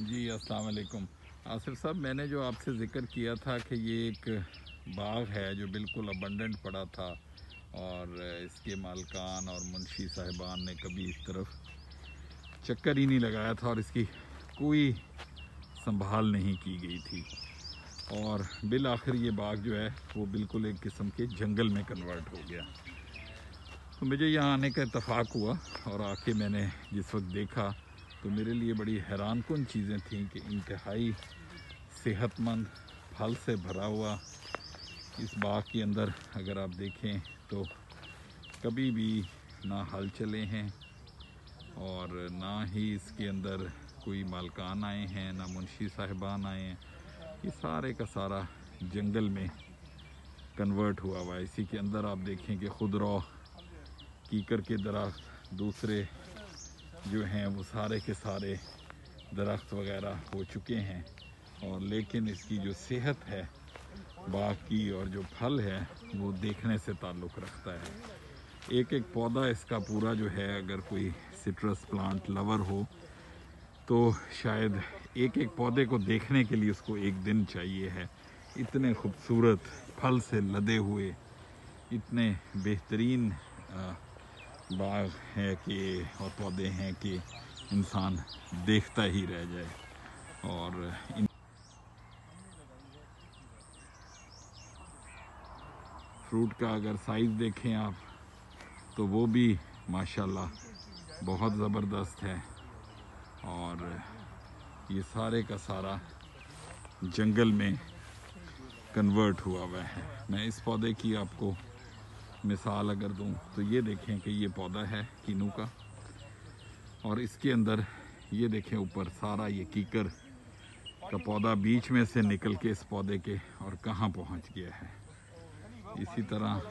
जी अस्सलाम वालेकुम। आसिफ साहब, मैंने जो आपसे ज़िक्र किया था कि ये एक बाग़ है जो बिल्कुल अबंडेंट पड़ा था और इसके मालकान और मुंशी साहिबान ने कभी इस तरफ चक्कर ही नहीं लगाया था और इसकी कोई संभाल नहीं की गई थी और बिल आखिर ये बाग़ जो है वो बिल्कुल एक किस्म के जंगल में कन्वर्ट हो गया। तो मुझे यहाँ आने का इत्तेफाक हुआ और आके मैंने जिस वक्त देखा तो मेरे लिए बड़ी हैरानकुन चीज़ें थीं कि इंतहाई सेहतमंद फल से भरा हुआ इस बाग के अंदर अगर आप देखें तो कभी भी ना हल चले हैं और ना ही इसके अंदर कोई मालकान आए हैं, ना मुंशी साहिबान आए हैं। ये सारे का सारा जंगल में कन्वर्ट हुआ हुआ है। इसी के अंदर आप देखें कि खुदरौ कीकर के दरख्त दूसरे जो हैं वो सारे के सारे दरख्त वगैरह हो चुके हैं और लेकिन इसकी जो सेहत है बाग की और जो फल है वो देखने से ताल्लुक़ रखता है। एक एक पौधा इसका पूरा जो है, अगर कोई सिट्रस प्लांट लवर हो तो शायद एक एक पौधे को देखने के लिए उसको एक दिन चाहिए है। इतने खूबसूरत फल से लदे हुए इतने बेहतरीन बाग है कि और पौधे हैं कि इंसान देखता ही रह जाए। और फ्रूट का अगर साइज़ देखें आप तो वो भी माशाल्लाह बहुत ज़बरदस्त है और ये सारे का सारा जंगल में कन्वर्ट हुआ हुआ है। मैं इस पौधे की आपको मिसाल अगर दूं तो ये देखें कि ये पौधा है कीनू का और इसके अंदर ये देखें ऊपर सारा ये कीकर का पौधा बीच में से निकल के इस पौधे के और कहाँ पहुंच गया है। इसी तरह